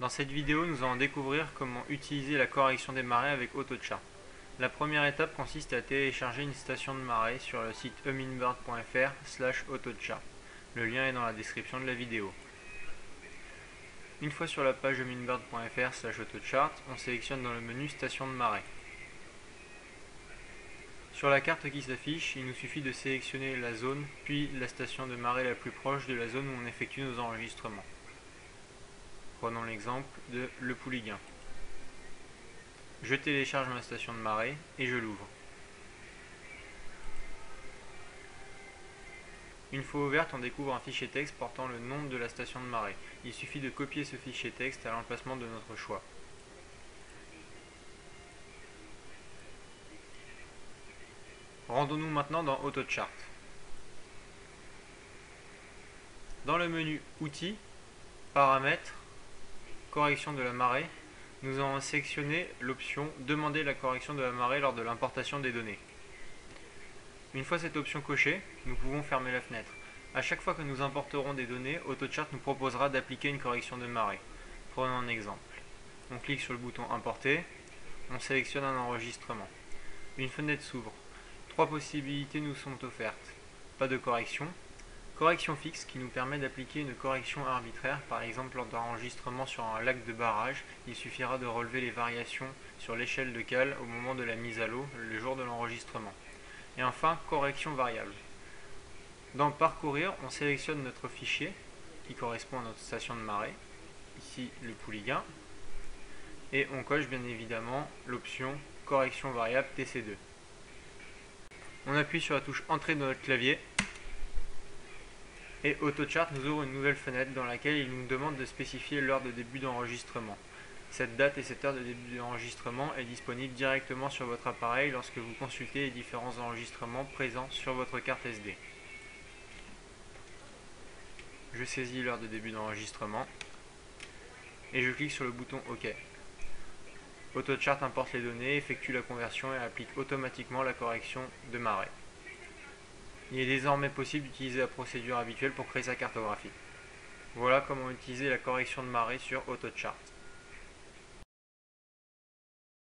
Dans cette vidéo, nous allons découvrir comment utiliser la correction des marées avec AutoChart. La première étape consiste à télécharger une station de marée sur le site humminbird.fr/autochart. Le lien est dans la description de la vidéo. Une fois sur la page humminbird.fr/autochart, on sélectionne dans le menu Station de marée. Sur la carte qui s'affiche, il nous suffit de sélectionner la zone, puis la station de marée la plus proche de la zone où on effectue nos enregistrements. Prenons l'exemple de Le Pouliguen. Je télécharge ma station de marée et je l'ouvre. Une fois ouverte, on découvre un fichier texte portant le nom de la station de marée. Il suffit de copier ce fichier texte à l'emplacement de notre choix. Rendons-nous maintenant dans AutoChart. Dans le menu Outils, Paramètres, Correction de la marée, nous allons sélectionner l'option Demander la correction de la marée lors de l'importation des données. Une fois cette option cochée, nous pouvons fermer la fenêtre. À chaque fois que nous importerons des données, AutoChart nous proposera d'appliquer une correction de marée. Prenons un exemple. On clique sur le bouton Importer, on sélectionne un enregistrement. Une fenêtre s'ouvre. 3 possibilités nous sont offertes. Pas de correction. Correction fixe qui nous permet d'appliquer une correction arbitraire, par exemple lors d'enregistrement sur un lac de barrage, il suffira de relever les variations sur l'échelle de cale au moment de la mise à l'eau, le jour de l'enregistrement. Et enfin, correction variable. Dans Parcourir, on sélectionne notre fichier qui correspond à notre station de marée, ici le Pouliguen, et on coche bien évidemment l'option correction variable TC2. On appuie sur la touche Entrée de notre clavier et AutoChart nous ouvre une nouvelle fenêtre dans laquelle il nous demande de spécifier l'heure de début d'enregistrement. Cette date et cette heure de début d'enregistrement est disponible directement sur votre appareil lorsque vous consultez les différents enregistrements présents sur votre carte SD. Je saisis l'heure de début d'enregistrement et je clique sur le bouton OK. AutoChart importe les données, effectue la conversion et applique automatiquement la correction de marée. Il est désormais possible d'utiliser la procédure habituelle pour créer sa cartographie. Voilà comment utiliser la correction de marée sur AutoChart.